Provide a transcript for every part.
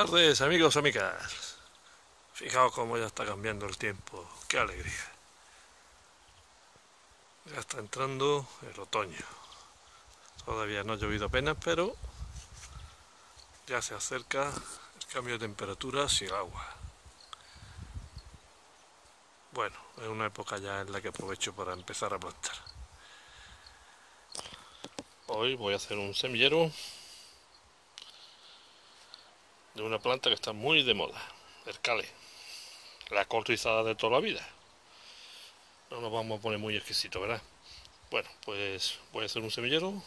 tardes, amigos, amigas. Fijaos cómo ya está cambiando el tiempo. ¡Qué alegría! Ya está entrando el otoño. Todavía no ha llovido apenas, pero ya se acerca el cambio de temperatura sin agua. Bueno, es una época ya en la que aprovecho para empezar a plantar. Hoy voy a hacer un semillero de una planta que está muy de moda, el cale, la col rizada de toda la vida. No nos vamos a poner muy exquisitos, ¿verdad? Bueno, pues voy a hacer un semillero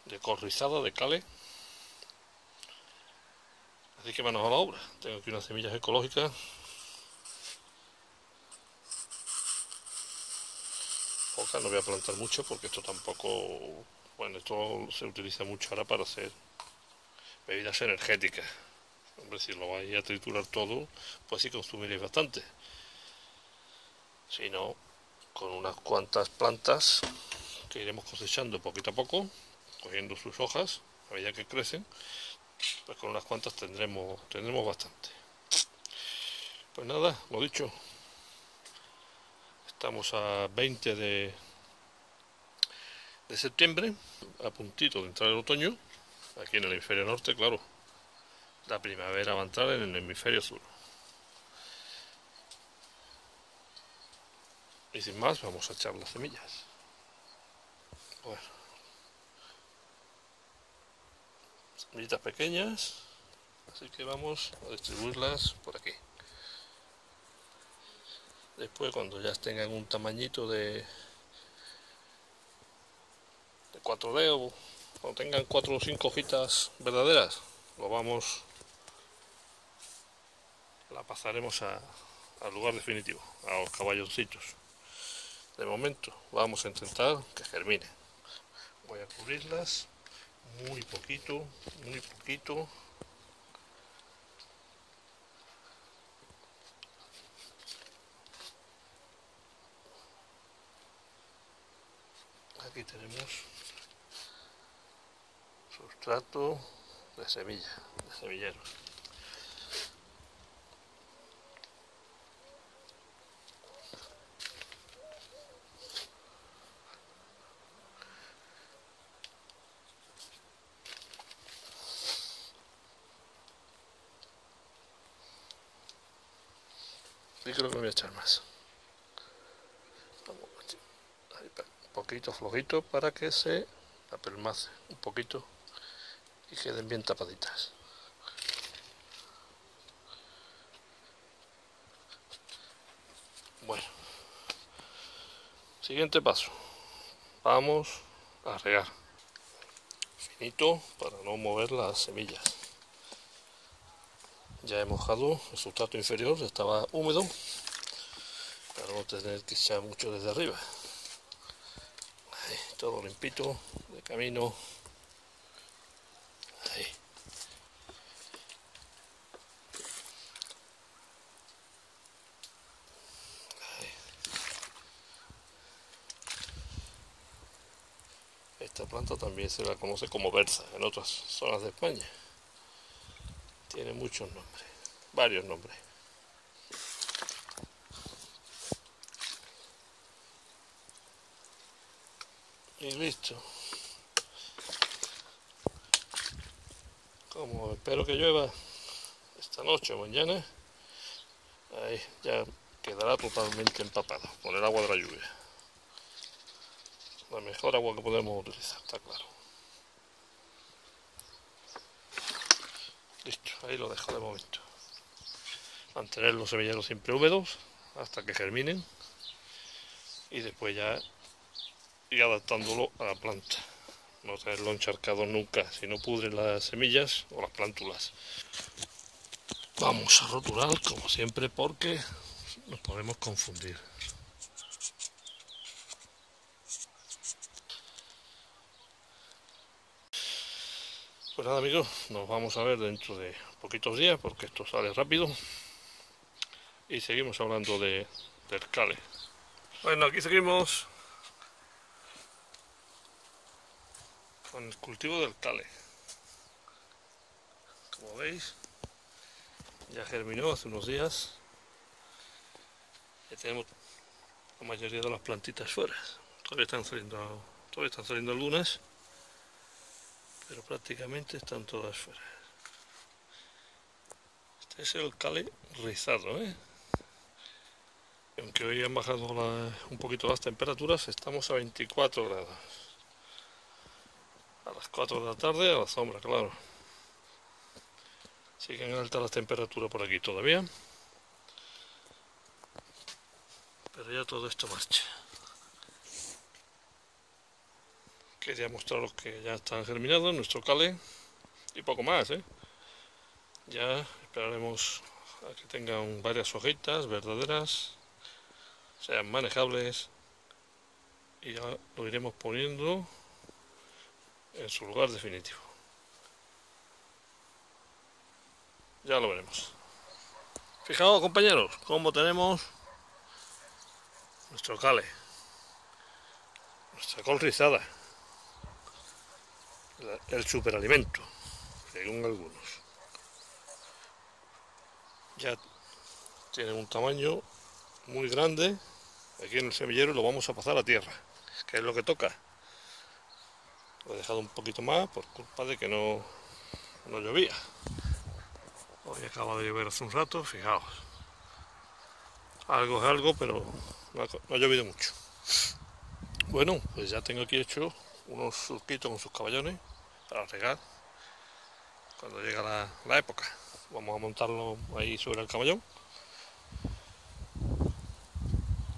de col rizada, de cale. Así que manos a la obra. Tengo aquí unas semillas ecológicas. Pocas, no voy a plantar mucho porque esto tampoco... Bueno, esto se utiliza mucho ahora para hacer bebidas energéticas. Hombre, si lo vais a triturar todo, pues sí consumiréis bastante. Si no, con unas cuantas plantas que iremos cosechando poquito a poco, cogiendo sus hojas a medida que crecen, pues con unas cuantas tendremos bastante. Pues nada, lo dicho, estamos a 20 de septiembre, a puntito de entrar el otoño, aquí en el hemisferio norte, claro. La primavera va a entrar en el hemisferio sur. Y sin más, vamos a echar las semillas. Bueno, semillitas pequeñas, así que vamos a distribuirlas por aquí. Después, cuando ya tengan un tamañito de 4 dedos, cuando tengan 4 o 5 hojitas verdaderas, la pasaremos al lugar definitivo, a los caballoncitos. De momento vamos a intentar que germine. Voy a cubrirlas muy poquito, muy poquito. Aquí tenemos sustrato de semilla, de semilleros. Y creo que me voy a echar más. Un poquito flojito para que se apelmace un poquito y queden bien tapaditas. Bueno, siguiente paso. Vamos a regar finito para no mover las semillas. Ya he mojado el sustrato inferior, estaba húmedo para no tener que echar mucho desde arriba. Ahí, todo limpito, de camino. Ahí. Ahí. Esta planta también se la conoce como berza en otras zonas de España. Tiene muchos nombres, varios nombres. Y listo. Como espero que llueva esta noche o mañana, ahí ya quedará totalmente empapada con el agua de la lluvia. La mejor agua que podemos utilizar, está claro. Listo, ahí lo dejo de momento. Mantener los semilleros siempre húmedos hasta que germinen y después ya ir adaptándolo a la planta. No tenerlo encharcado nunca, si no pudren las semillas o las plántulas. Vamos a roturar como siempre porque nos podemos confundir. Pues nada, amigos, nos vamos a ver dentro de poquitos días porque esto sale rápido y seguimos hablando del cale. Bueno, aquí seguimos con el cultivo del cale. Como veis, ya germinó hace unos días. Ya tenemos la mayoría de las plantitas fuera. Todavía están saliendo algunas, pero prácticamente están todas fuera. Este es el cale rizado, Aunque hoy han bajado un poquito las temperaturas, estamos a 24 grados. A las 4 de la tarde a la sombra, claro. Siguen altas las temperaturas por aquí todavía, pero ya todo esto marcha. Quería mostraros que ya están germinados nuestro cale y poco más, Ya esperaremos a que tengan varias hojitas verdaderas, sean manejables, y ya lo iremos poniendo en su lugar definitivo. Ya lo veremos. Fijaos, compañeros, cómo tenemos nuestro cale, nuestra col rizada, el superalimento, según algunos. Ya tiene un tamaño muy grande. Aquí en el semillero lo vamos a pasar a tierra, que es lo que toca. Lo he dejado un poquito más por culpa de que no llovía. Hoy acaba de llover hace un rato, fijaos. Algo es algo, pero no ha llovido mucho. Bueno, pues ya tengo aquí hecho unos surquitos con sus caballones para regar cuando llega la época. Vamos a montarlo ahí sobre el caballón.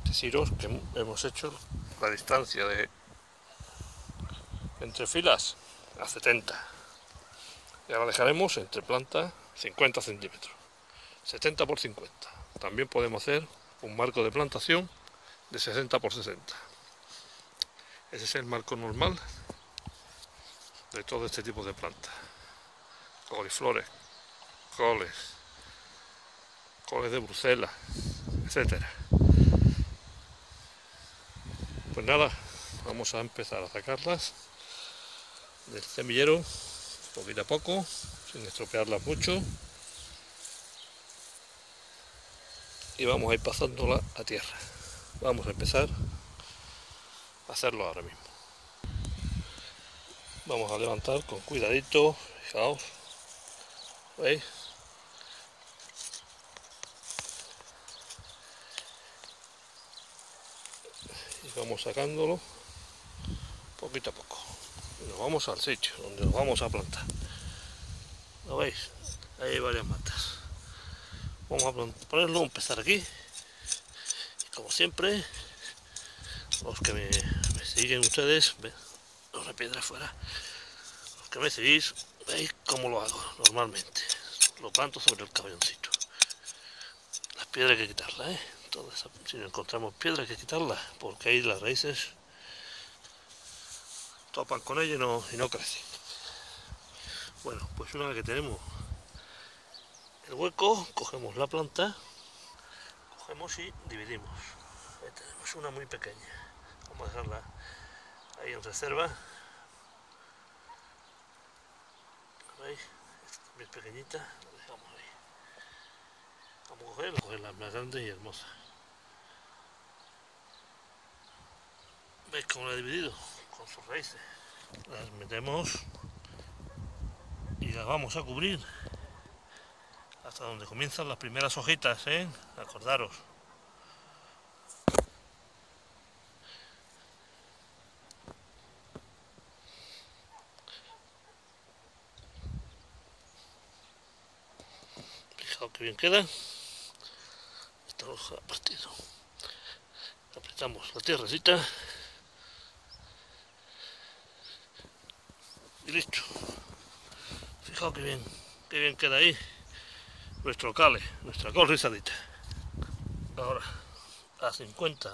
Deciros que hemos hecho la distancia de entre filas a 70. Y ahora dejaremos entre plantas 50 centímetros, 70 por 50. También podemos hacer un marco de plantación de 60 por 60. Ese es el marco normal de todo este tipo de plantas. Coliflores, coles de Bruselas, etcétera. Pues nada, vamos a empezar a sacarlas del semillero poquito a poco, sin estropearlas mucho, y vamos a ir pasándola a tierra. Vamos a empezar a hacerlo ahora mismo. Vamos a levantar con cuidadito, fijaos, ¿veis? Y vamos sacándolo poquito a poco. Y nos vamos al sitio donde nos vamos a plantar. ¿Lo veis? Ahí hay varias matas. Vamos a ponerlo, empezar aquí. Y como siempre, los que me siguen ustedes, ¿ven? Una piedra afuera. Los que me seguís, veis cómo lo hago normalmente. Lo planto sobre el caballoncito. Las piedras hay que quitarlas, si no encontramos piedras hay que quitarlas, porque ahí las raíces topan con ella y no crecen. Bueno, pues una vez que tenemos el hueco, cogemos la planta, cogemos y dividimos. Ahí tenemos una muy pequeña. Vamos a dejarla ahí en reserva. ¿Veis? Esta es muy pequeñita, la dejamos ahí. Vamos a coger las más grandes y hermosas. ¿Veis cómo la he dividido? Con sus raíces. Las metemos y las vamos a cubrir hasta donde comienzan las primeras hojitas, acordaros. Fijaos que bien queda. Esta hoja ha partido. Apretamos la tierrecita y listo. Fijaos que bien queda ahí nuestro cale, nuestra col rizadita. Ahora a 50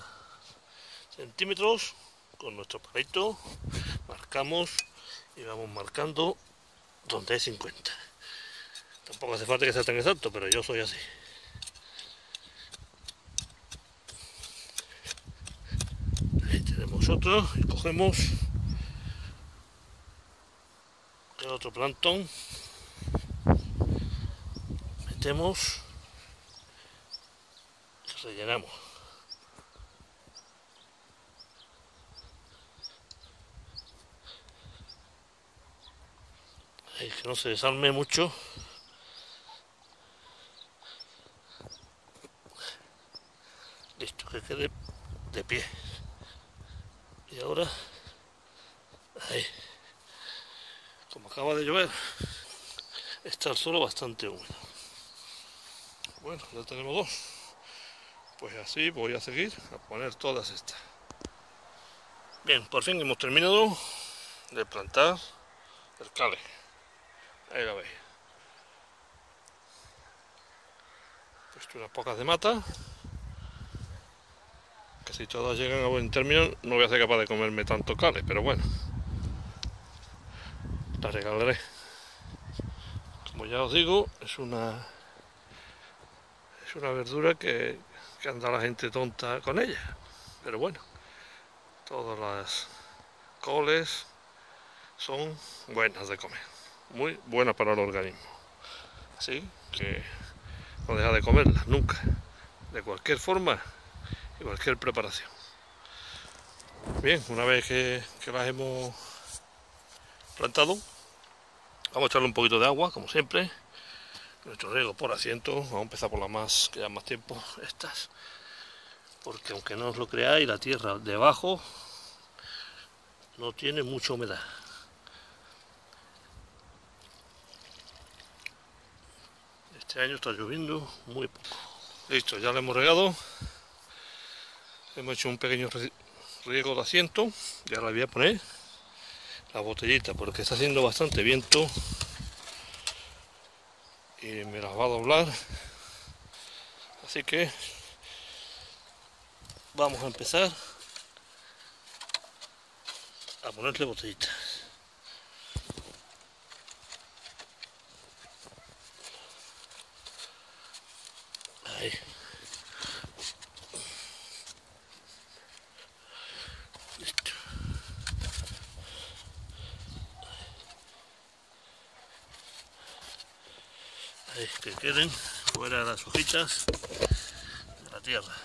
centímetros con nuestro palito marcamos y vamos marcando donde hay 50. Tampoco hace falta que sea tan exacto, pero yo soy así. Ahí tenemos otro y cogemos el otro plantón metemos y rellenamos. Ahí, que no se desarme mucho. Listo, que quede de pie. Y ahora, ahí, como acaba de llover, está el suelo bastante húmedo. Bueno, ya tenemos dos. Pues así voy a seguir a poner todas estas. Bien, por fin hemos terminado de plantar el cale. Ahí lo veis. He puesto unas pocas de mata. Que si todas llegan a buen término no voy a ser capaz de comerme tanto cale, pero bueno. La regalaré. Como ya os digo, es una verdura que anda la gente tonta con ella. Pero bueno, todas las coles son buenas de comer. Muy buenas para el organismo. Así que no deja de comerlas nunca. De cualquier forma y cualquier preparación. Bien, una vez que las hemos plantado, vamos a echarle un poquito de agua, como siempre. Nuestro riego por asiento. Vamos a empezar por las más que llevan más tiempo, estas, porque aunque no os lo creáis, la tierra debajo no tiene mucha humedad. Este año está lloviendo muy poco. Listo, ya lo hemos regado. Hemos hecho un pequeño riego de asiento. Y ahora voy a poner la botellita porque está haciendo bastante viento y me las va a doblar. Así que vamos a empezar a ponerle botellitas. Ahí. Listo. Ahí, que queden fuera las hojitas de la tierra.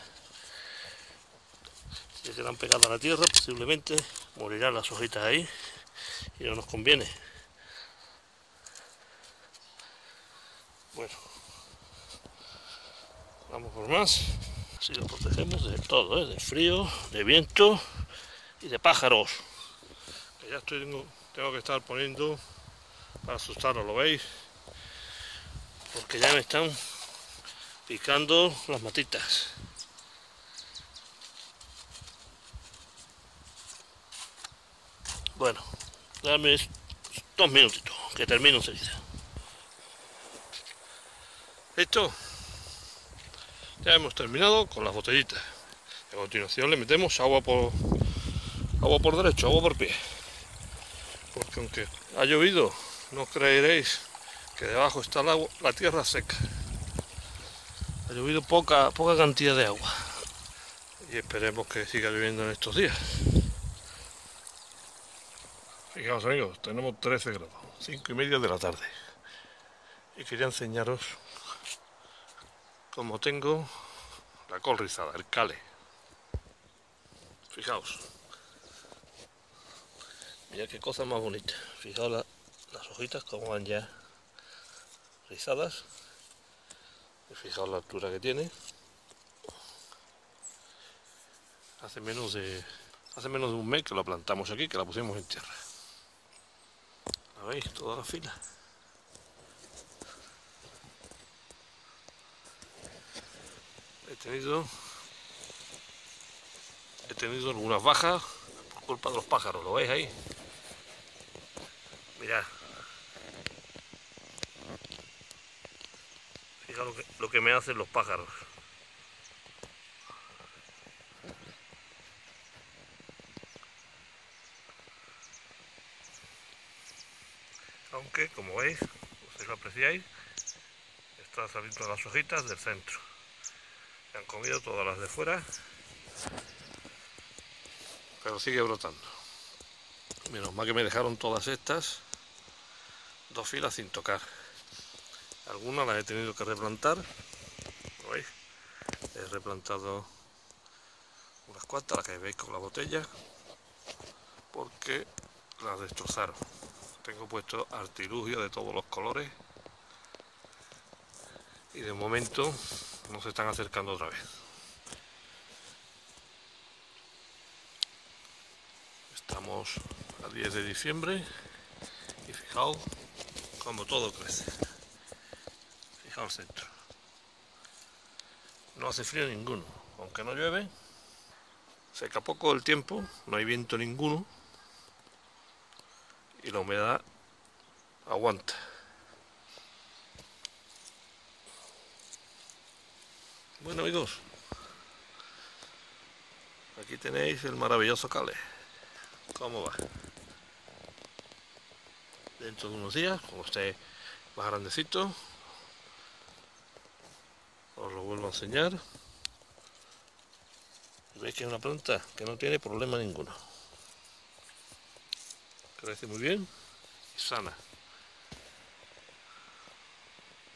Si se quedan pegadas a la tierra, posiblemente morirán las hojitas ahí y no nos conviene. Bueno, vamos por más. Así lo protegemos de todo, de frío, de viento y de pájaros. Que ya tengo que estar poniendo para asustaros, ¿lo veis? Porque ya me están picando las matitas. Bueno, dame 2 minutitos, que termino enseguida. ¿Listo? Ya hemos terminado con las botellitas. A continuación le metemos agua por derecho, agua por pie. Porque aunque ha llovido, no creeréis que debajo está la tierra seca. Ha llovido poca cantidad de agua. Y esperemos que siga lloviendo en estos días. Fijaos amigos, tenemos 13 grados, 5:30 de la tarde. Y quería enseñaros cómo tengo la col rizada, el cale. Fijaos. Mira qué cosa más bonita. Fijaos las hojitas como van ya rizadas. Y fijaos la altura que tiene. Hace menos de un mes que la plantamos aquí, que la pusimos en tierra. ¿La veis? Toda la fila. He tenido algunas bajas por culpa de los pájaros, ¿lo veis ahí? Mirad. Fijaos lo que me hacen los pájaros. Aunque, como veis, si lo apreciáis, están saliendo las hojitas del centro. Se han comido todas las de fuera, pero sigue brotando. Menos mal que me dejaron todas estas 2 filas sin tocar. Algunas las he tenido que replantar, ¿lo veis? He replantado unas cuantas, las que veis con la botella, porque las destrozaron. Tengo puesto artilugio de todos los colores y de momento no se están acercando otra vez. Estamos a 10 de diciembre y fijaos como todo crece. Fijaos el centro. No hace frío ninguno, aunque no llueve. Seca poco el tiempo, no hay viento ninguno y la humedad aguanta. Bueno amigos, aquí tenéis el maravilloso Cale. ¿Cómo va? Dentro de unos días, cuando esté más grandecito, os lo vuelvo a enseñar. Veis que es una planta que no tiene problema ninguno. Crece muy bien y sana.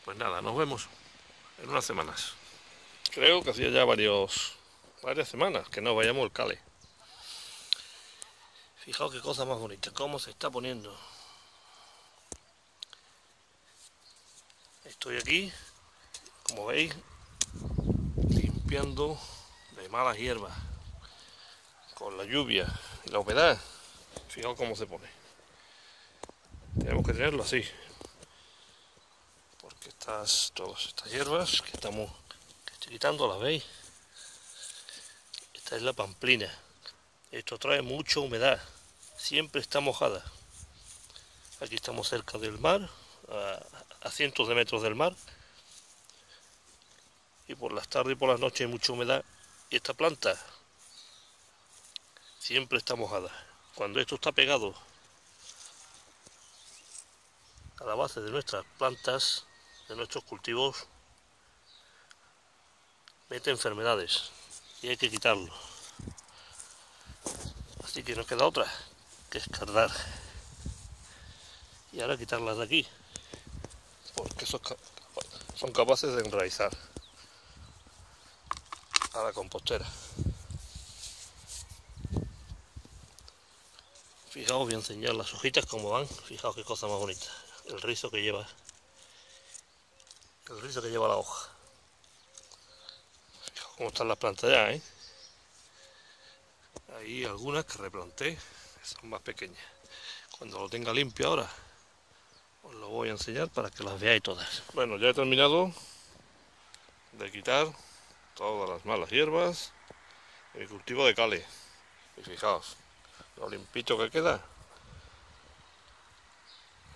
Pues nada, nos vemos en unas semanas. Creo que hacía ya varias semanas que no vayamos al Cale. Fijaos qué cosa más bonita, cómo se está poniendo. Estoy aquí, como veis, limpiando de malas hierbas con la lluvia y la humedad. Fijaos cómo se pone. Tenemos que tenerlo así, porque todas estas hierbas que estoy quitando, las veis. Esta es la pamplina. Esto trae mucha humedad, siempre está mojada. Aquí estamos cerca del mar, a cientos de metros del mar, y por las tardes y por las noches hay mucha humedad, y esta planta siempre está mojada. Cuando esto está pegado a la base de nuestras plantas, de nuestros cultivos, mete enfermedades y hay que quitarlo. Así que no queda otra que escardar y ahora quitarlas de aquí, porque son capaces de enraizar a la compostera. Fijaos, voy a enseñar las hojitas como van. Fijaos qué cosa más bonita, el rizo que lleva la hoja. Fijaos cómo están las plantas ya, Hay algunas que replanté, son más pequeñas. Cuando lo tenga limpio ahora, os lo voy a enseñar para que las veáis todas. Bueno, ya he terminado de quitar todas las malas hierbas en mi cultivo de Cale. Y fijaos, lo limpito que queda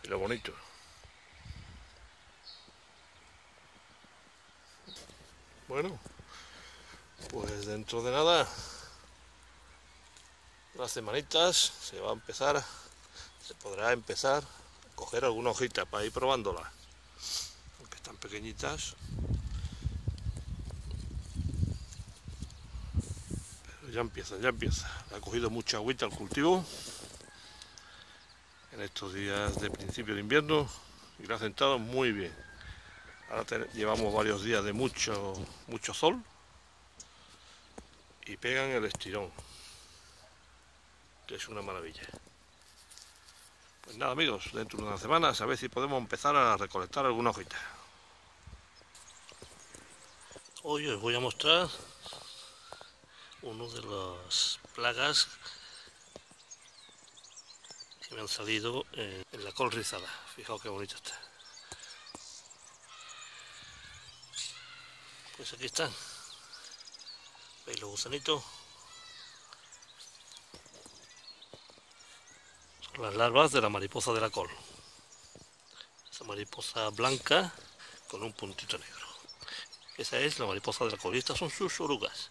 y lo bonito. Bueno, pues dentro de nada, unas semanitas, se podrá empezar a coger alguna hojita para ir probándola, aunque están pequeñitas. Pero ya empieza. Ha cogido mucha agüita el cultivo en estos días de principio de invierno y lo ha sentado muy bien. Ahora llevamos varios días de mucho sol y pegan el estirón, que es una maravilla. Pues nada amigos, dentro de unas semanas a ver si podemos empezar a recolectar alguna hojita. Hoy os voy a mostrar uno de las plagas que me han salido en la col rizada. Fijaos qué bonita está. Pues aquí están. ¿Veis los gusanitos? Son las larvas de la mariposa de la col. Esa mariposa blanca con un puntito negro. Esa es la mariposa de la col y estas son sus orugas.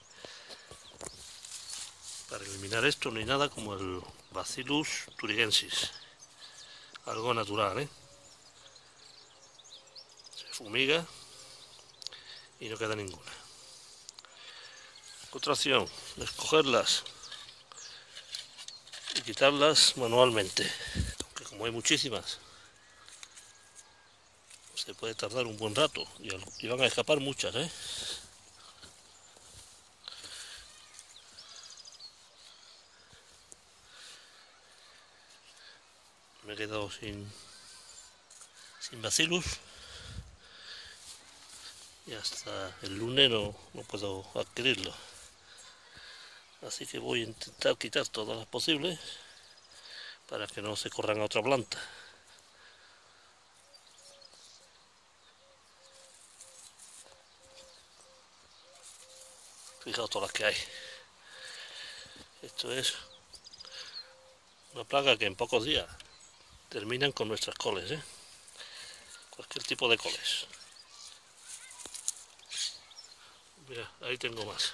Para eliminar esto no hay nada como el Bacillus thuringiensis. Algo natural, Se fumiga y no queda ninguna. Otra opción es cogerlas y quitarlas manualmente, aunque como hay muchísimas, se puede tardar un buen rato y van a escapar muchas, ¿eh? Me he quedado sin bacillus y hasta el lunes no puedo adquirirlo. Así que voy a intentar quitar todas las posibles para que no se corran a otra planta. Fijaos todas las que hay. Esto es una plaga que en pocos días terminan con nuestras coles, ¿eh? Cualquier tipo de coles. Mira, ahí tengo más.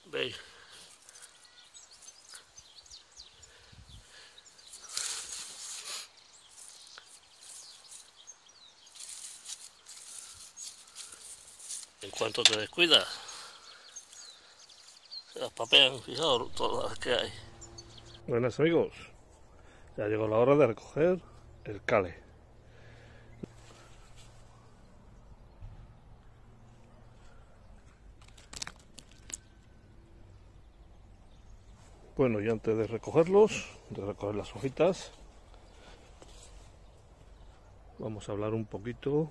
¿Veis? En cuanto te descuidas, se las papean, fijaos todas las que hay. Buenas amigos, ya llegó la hora de recoger el cale. Bueno, y antes de recogerlos, de recoger las hojitas, vamos a hablar un poco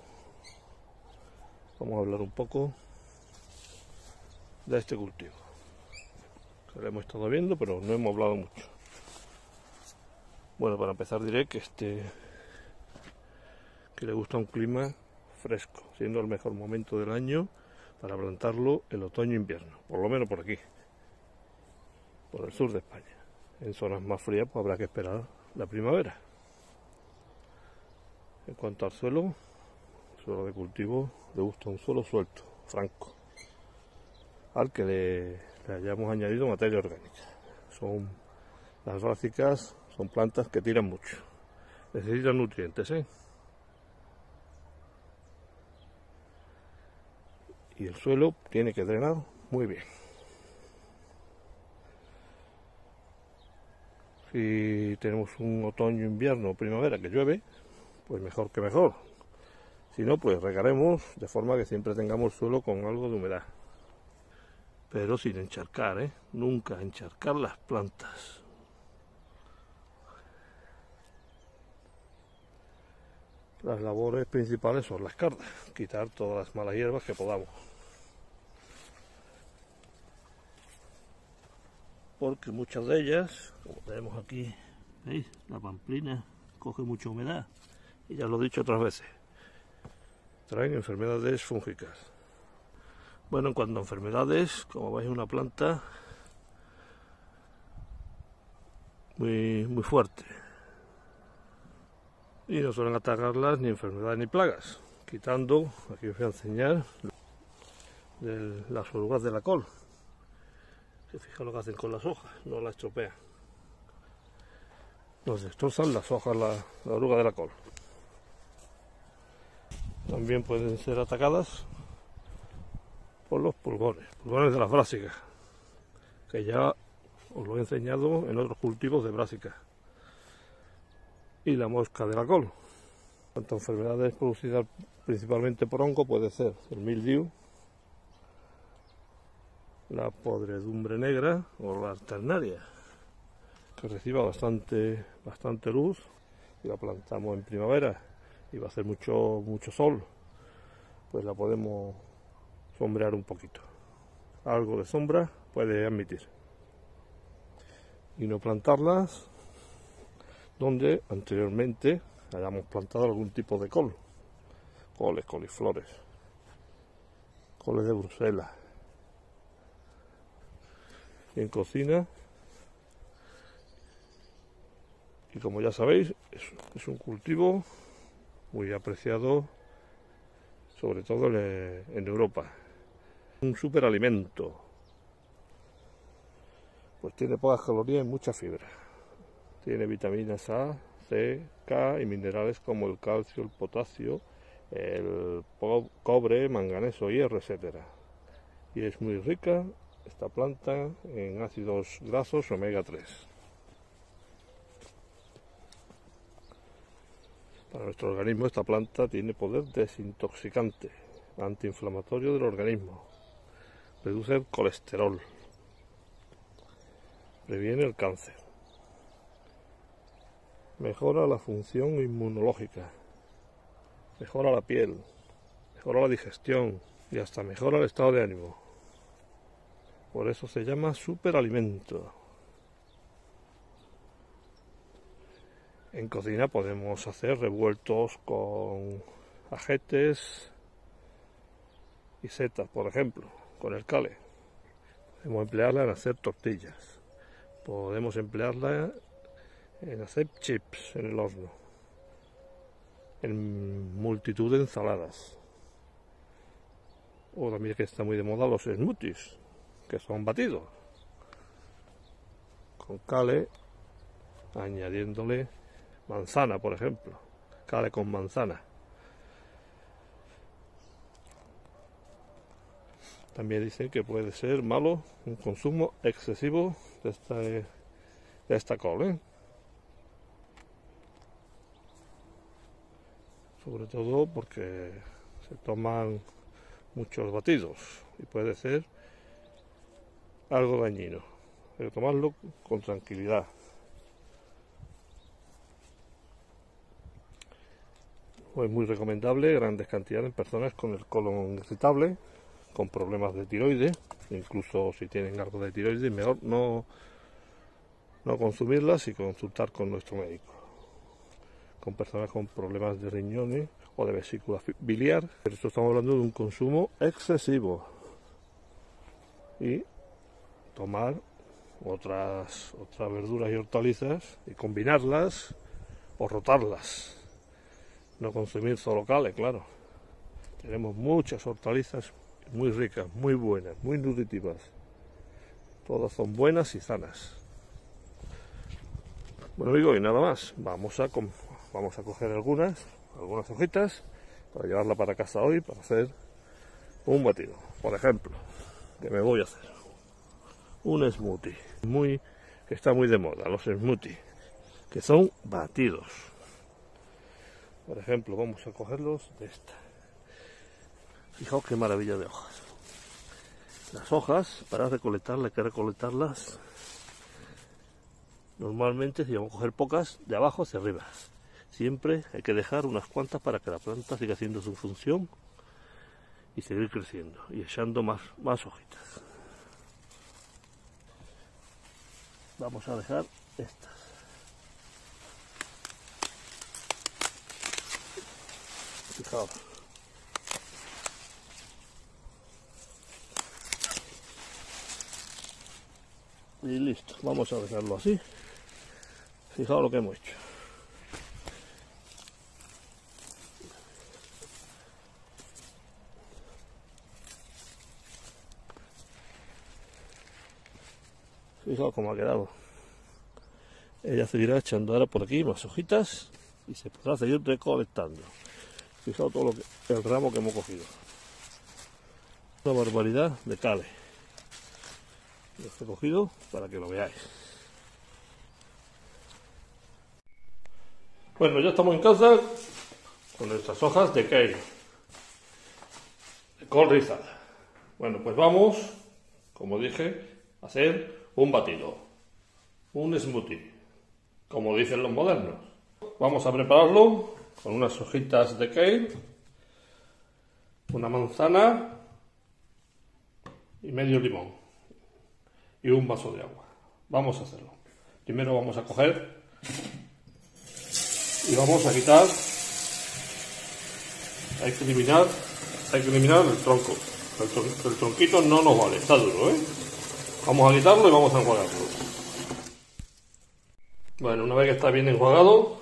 de este cultivo. Que lo hemos estado viendo, pero no hemos hablado mucho. Bueno, para empezar diré que le gusta un clima fresco, siendo el mejor momento del año para plantarlo el otoño-invierno, por lo menos por aquí, por el sur de España. En zonas más frías pues habrá que esperar la primavera. En cuanto al suelo de cultivo, le gusta un suelo suelto, franco, al que le hayamos añadido materia orgánica. Las básicas son plantas que tiran mucho, necesitan nutrientes, ¿eh? Y el suelo tiene que drenar muy bien. Si tenemos un otoño, invierno o primavera que llueve, pues mejor que mejor. Si no, pues regaremos de forma que siempre tengamos el suelo con algo de humedad. Pero sin encharcar, ¿eh? Nunca encharcar las plantas. Las labores principales son las cardas, quitar todas las malas hierbas que podamos. Porque muchas de ellas, como tenemos aquí, ¿veis? La pamplina coge mucha humedad, y ya lo he dicho otras veces, traen enfermedades fúngicas. Bueno, en cuanto a enfermedades, como veis, es una planta muy fuerte. Y no suelen atacarlas ni enfermedades ni plagas, quitando, aquí os voy a enseñar, las orugas de la col. Que fijaos lo que hacen con las hojas, no las estropean. Nos destrozan las hojas, la oruga de la col. También pueden ser atacadas por los pulgones de las brásicas, que ya os lo he enseñado en otros cultivos de brásicas. Y la mosca de la col. En cuanto a enfermedades producidas principalmente por hongo, puede ser el mildiu, la podredumbre negra o la alternaria, que reciba bastante luz. Si la plantamos en primavera y va a hacer mucho sol, pues la podemos sombrear un poquito. Algo de sombra puede admitir. Y no plantarlas donde anteriormente hayamos plantado algún tipo de coles, coliflores, coles de Bruselas. En cocina, y como ya sabéis, es un cultivo muy apreciado, sobre todo en Europa. Un superalimento, pues tiene pocas calorías y mucha fibra. Tiene vitaminas A, C, K y minerales como el calcio, el potasio, el cobre, manganeso, hierro, etc. Y es muy rica esta planta en ácidos grasos omega 3. Para nuestro organismo esta planta tiene poder desintoxicante, antiinflamatorio del organismo, reduce el colesterol, previene el cáncer, mejora la función inmunológica, mejora la piel, mejora la digestión y hasta mejora el estado de ánimo. Por eso se llama superalimento. En cocina podemos hacer revueltos con ajetes y setas, por ejemplo, con el cale. Podemos emplearla en hacer tortillas. Podemos emplearla en hacer chips en el horno. En multitud de ensaladas. O también que está muy de moda los smoothies, que son batidos. Con cale, añadiéndole manzana, por ejemplo, cale con manzana. También dicen que puede ser malo un consumo excesivo de esta col, sobre todo porque se toman muchos batidos y puede ser algo dañino. Hay que tomarlo con tranquilidad. Es muy recomendable grandes cantidades en personas con el colon irritable, con problemas de tiroides, incluso si tienen algo de tiroides, mejor no consumirlas y consultar con nuestro médico. Con personas con problemas de riñones o de vesícula biliar, pero esto estamos hablando de un consumo excesivo. Y tomar otras verduras y hortalizas y combinarlas o rotarlas. No consumir solo cale, claro. Tenemos muchas hortalizas muy ricas, muy buenas, muy nutritivas. Todas son buenas y sanas. Bueno amigos, y nada más. Vamos a coger algunas hojitas para llevarla para casa hoy para hacer un batido. Por ejemplo, que me voy a hacer un smoothie que está muy de moda, los smoothies, que son batidos. Por ejemplo, vamos a cogerlos de esta. Fijaos qué maravilla de hojas. Las hojas, para recolectarlas, hay que recolectarlas. Normalmente, si vamos a coger pocas, de abajo hacia arriba. Siempre hay que dejar unas cuantas para que la planta siga haciendo su función y seguir creciendo y echando más hojitas. Vamos a dejar estas. Fijaos. Y listo, vamos a dejarlo así. Fijaos lo que hemos hecho. Fijaos cómo ha quedado. Ella seguirá echando ahora por aquí más hojitas y se podrá seguir recolectando. Fijaos todo el ramo que hemos cogido. Una barbaridad de cale. Los he cogido para que lo veáis. Bueno, ya estamos en casa con nuestras hojas de kale, de col rizada. Bueno, pues vamos, como dije, a hacer un batido, un smoothie, como dicen los modernos. Vamos a prepararlo con unas hojitas de kale, una manzana y medio limón y un vaso de agua. Vamos a hacerlo. Primero vamos a coger y vamos a quitar, hay que eliminar el tronco. El tronquito no nos vale, está duro, Vamos a quitarlo y vamos a enjuagarlo. Bueno, una vez que está bien enjuagado,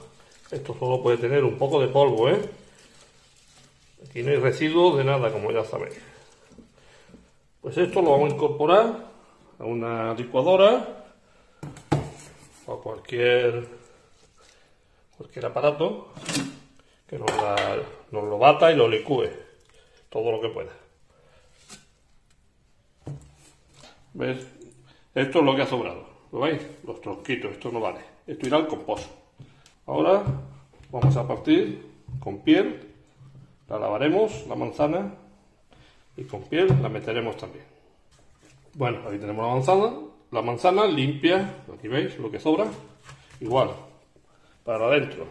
esto solo puede tener un poco de polvo, Aquí no hay residuos de nada, como ya sabéis. Pues esto lo vamos a incorporar a una licuadora o a cualquier aparato que nos lo bata y lo licúe todo lo que pueda. ¿Ves? Esto es lo que ha sobrado. ¿Lo veis? Los tronquitos, esto no vale. Esto irá al compost. Ahora Vamos a partir con piel, la lavaremos, la manzana, y con piel la meteremos también. Bueno, aquí tenemos la manzana limpia, aquí veis lo que sobra, igual, para adentro.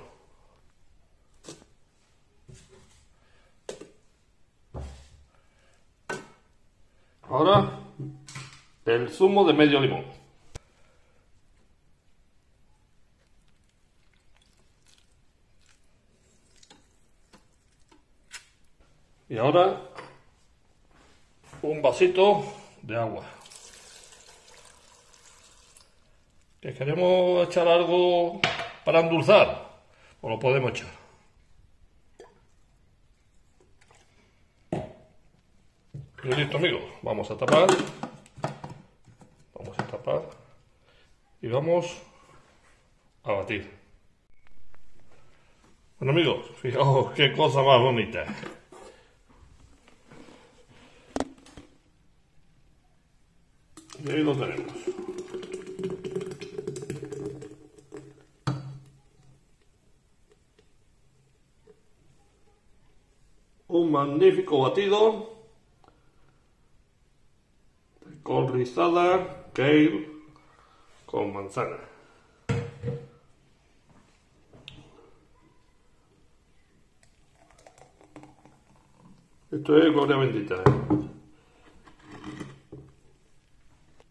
Ahora, el zumo de medio limón. Y ahora, un vasito de agua. ¿Que queremos echar algo para endulzar? Pues lo podemos echar. Y listo, amigos. Vamos a tapar. Vamos a tapar. Y vamos a batir. Bueno, amigos, fijaos qué cosa más bonita. Y ahí lo tenemos. Un magnífico batido de col rizada, kale con manzana. Esto es gloria bendita.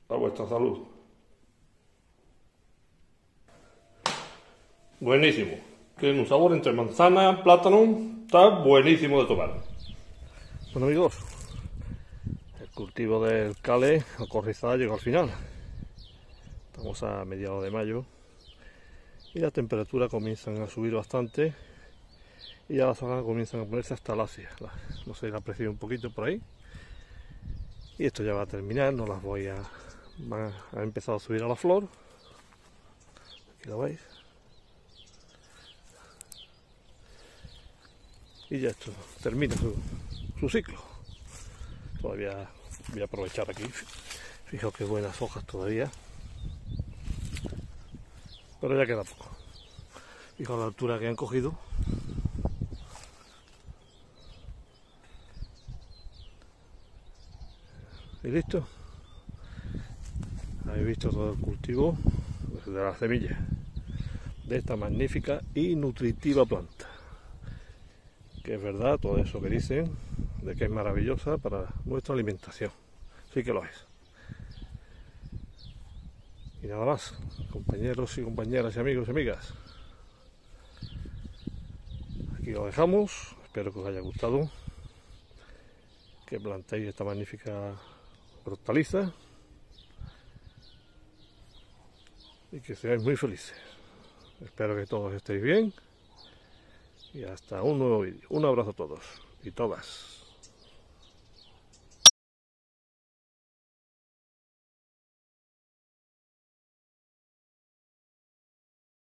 A vuestra salud. Buenísimo. Tiene un sabor entre manzana, plátano. Está buenísimo de tomar. Bueno, amigos, el cultivo del kale o col rizada llegó al final. Estamos a mediados de mayo y las temperaturas comienzan a subir bastante y ya las hojas comienzan a ponerse hasta lacias. No sé, la aprecio un poquito por ahí. Y esto ya va a terminar, no las voy a... Ha empezado a subir a la flor. Aquí lo veis. Y ya esto termina su ciclo. Todavía voy a aprovechar aquí. Fijaos qué buenas hojas todavía. Pero ya queda poco. Fijaos la altura que han cogido. Y listo. Habéis visto todo el cultivo de las semillas de esta magnífica y nutritiva planta. Que es verdad todo eso que dicen, de que es maravillosa para nuestra alimentación. Sí que lo es. Y nada más, compañeros y compañeras y amigos y amigas. Aquí lo dejamos, espero que os haya gustado, que plantéis esta magnífica hortaliza y que seáis muy felices. Espero que todos estéis bien y hasta un nuevo vídeo. Un abrazo a todos y todas.